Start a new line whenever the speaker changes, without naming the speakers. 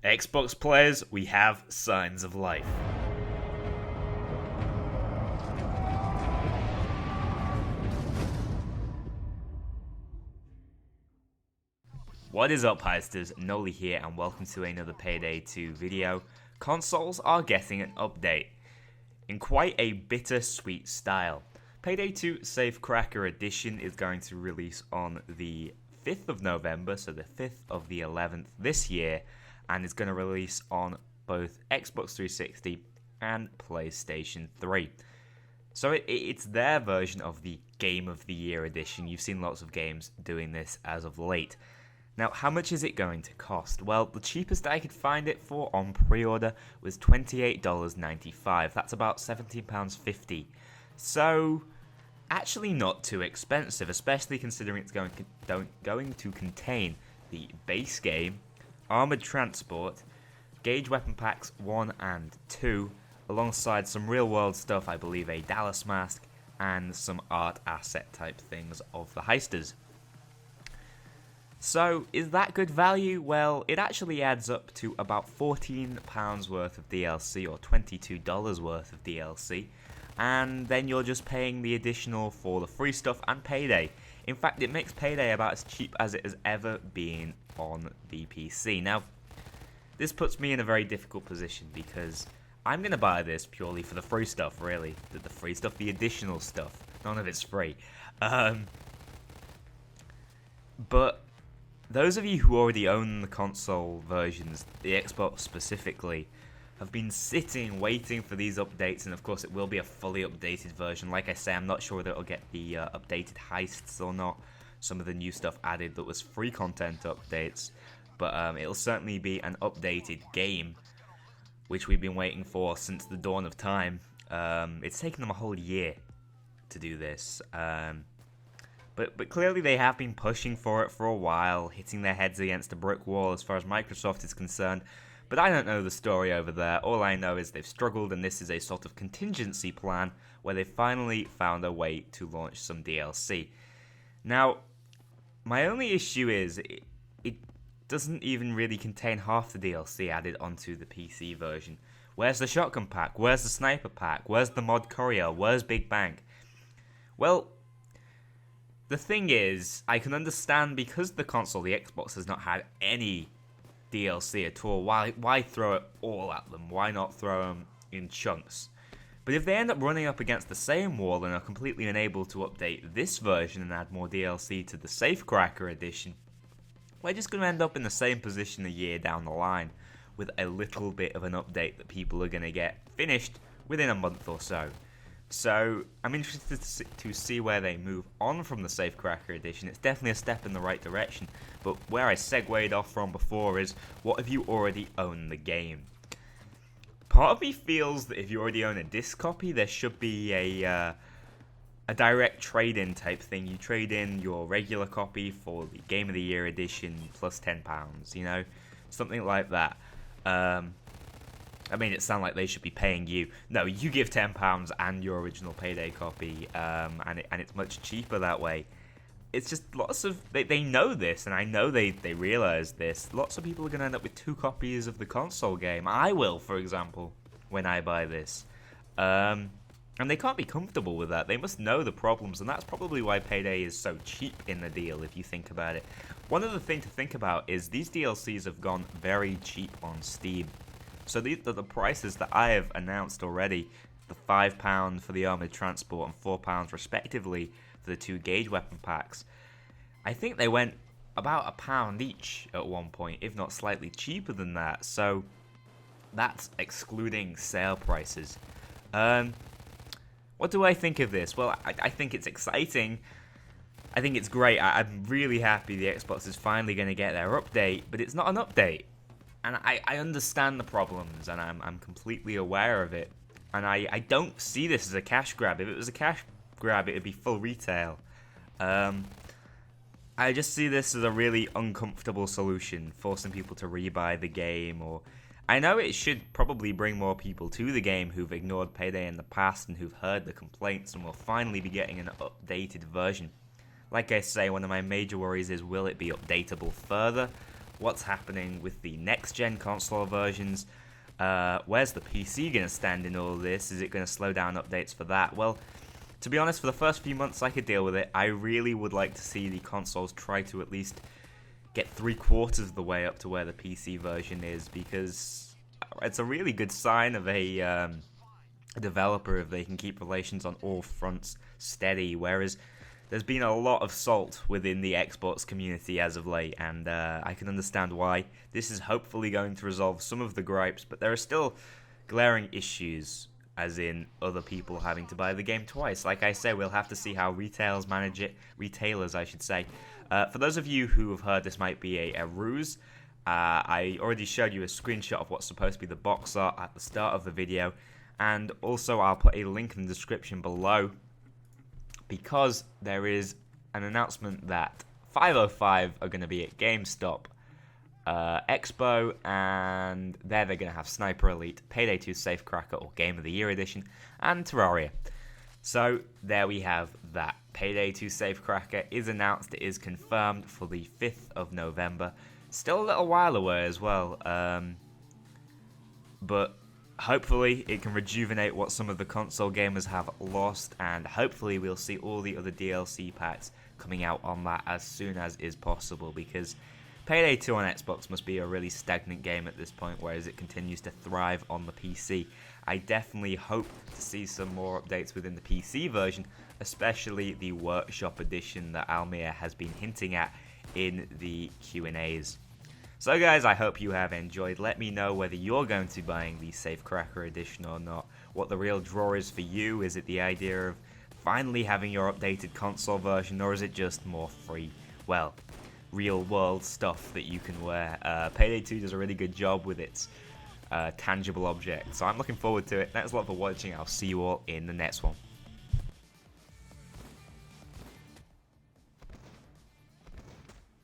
Xbox players, we have signs of life. What is up, Heisters? Noli here, and welcome to another Payday 2 video. Consoles are getting an update in quite a bittersweet style. Payday 2 Safecracker Edition is going to release on the 5th of November, so the 5th of the 11th this year, and it's going to release on both Xbox 360 and PlayStation 3. So it's their version of the Game of the Year edition. You've seen lots of games doing this as of late. Now, how much is it going to cost? Well, the cheapest I could find it for on pre-order was $28.95. That's about £17.50. So, actually not too expensive, especially considering it's going to contain the base game, Armored Transport, Gauge Weapon Packs 1 and 2, alongside some real-world stuff, I believe a Dallas mask, and some art asset type things of the heisters. So, is that good value? Well, it actually adds up to about £14 worth of DLC, or $22 worth of DLC, and then you're just paying the additional for the free stuff and Payday. In fact, it makes Payday about as cheap as it has ever been on the PC. Now, this puts me in a very difficult position because I'm going to buy this purely for the free stuff, really. The free stuff, the additional stuff. None of it's free. But those of you who already own the console versions, the Xbox specifically, have been sitting, waiting for these updates, and of course it will be a fully updated version. Like I say, I'm not sure whether it'll get the updated heists or not. Some of the new stuff added that was free content updates, but it'll certainly be an updated game, which we've been waiting for since the dawn of time. It's taken them a whole year to do this. But clearly they have been pushing for it for a while, hitting their heads against a brick wall as far as Microsoft is concerned. But I don't know the story over there. All I know is they've struggled, and this is a sort of contingency plan where they finally found a way to launch some DLC. Now, my only issue is it doesn't even really contain half the DLC added onto the PC version. Where's the shotgun pack? Where's the sniper pack? Where's the mod courier? Where's Big Bang? Well, the thing is, I can understand because the console, the Xbox, has not had any DLC at all. Why throw it all at them? Why not throw them in chunks? But if they end up running up against the same wall and are completely unable to update this version and add more DLC to the Safecracker edition, we're just going to end up in the same position a year down the line with a little bit of an update that people are going to get finished within a month or so. So, I'm interested to see where they move on from the Safecracker edition. It's definitely a step in the right direction, but where I segued off from before is, what if you already own the game? Part of me feels that if you already own a disc copy, there should be a direct trade-in type thing. You trade in your regular copy for the Game of the Year edition plus £10, you know? Something like that. I mean, it sounds like they should be paying you. No, you give £10 and your original Payday copy, and it's much cheaper that way. It's just lots of... They know this, and I know they realise this. Lots of people are going to end up with 2 copies of the console game. I will, for example, when I buy this. And they can't be comfortable with that. They must know the problems, and that's probably why Payday is so cheap in the deal, if you think about it. One other thing to think about is these DLCs have gone very cheap on Steam. So these are the prices that I have announced already. The £5 for the Armoured Transport and £4 respectively for the 2 Gauge Weapon Packs. I think they went about £1 each at one point, if not slightly cheaper than that. So that's excluding sale prices. What do I think of this? Well, I think it's exciting. I think it's great. I'm really happy the Xbox is finally going to get their update, but it's not an update. And I understand the problems, and I'm completely aware of it. And I don't see this as a cash grab. If it was a cash grab, it would be full retail. I just see this as a really uncomfortable solution, forcing people to rebuy the game. Or I know it should probably bring more people to the game who've ignored Payday in the past and who've heard the complaints and will finally be getting an updated version. Like I say, one of my major worries is, will it be updatable further? what's happening with the next-gen console versions. Where's the PC going to stand in all this? Is it going to slow down updates for that? Well, to be honest, for the first few months I could deal with it. I really would like to see the consoles try to at least get 3/4 of the way up to where the PC version is, because it's a really good sign of a developer if they can keep relations on all fronts steady, whereas there's been a lot of salt within the Xbox community as of late, and I can understand why. This is hopefully going to resolve some of the gripes, but there are still glaring issues, as in other people having to buy the game twice. Like I say, we'll have to see how retailers manage it. Retailers, I should say. For those of you who have heard this might be a ruse, I already showed you a screenshot of what's supposed to be the box art at the start of the video, and also I'll put a link in the description below, because there is an announcement that 505 are going to be at GameStop Expo, and there they're going to have Sniper Elite, Payday 2 Safecracker or Game of the Year Edition, and Terraria. So there we have that. Payday 2 Safecracker is announced, it is confirmed for the 5th of November. Still a little while away as well, but hopefully it can rejuvenate what some of the console gamers have lost, and hopefully we'll see all the other DLC packs coming out on that as soon as is possible, because Payday 2 on Xbox must be a really stagnant game at this point, whereas it continues to thrive on the PC. I definitely hope to see some more updates within the PC version, especially the Workshop Edition that Almir has been hinting at in the Q&As. So guys, I hope you have enjoyed. Let me know whether you're going to be buying the Safecracker Edition or not. What the real draw is for you. Is it the idea of finally having your updated console version, or is it just more free, well, real world stuff that you can wear? Payday 2 does a really good job with its tangible objects, so I'm looking forward to it. Thanks a lot for watching. I'll see you all in the next one.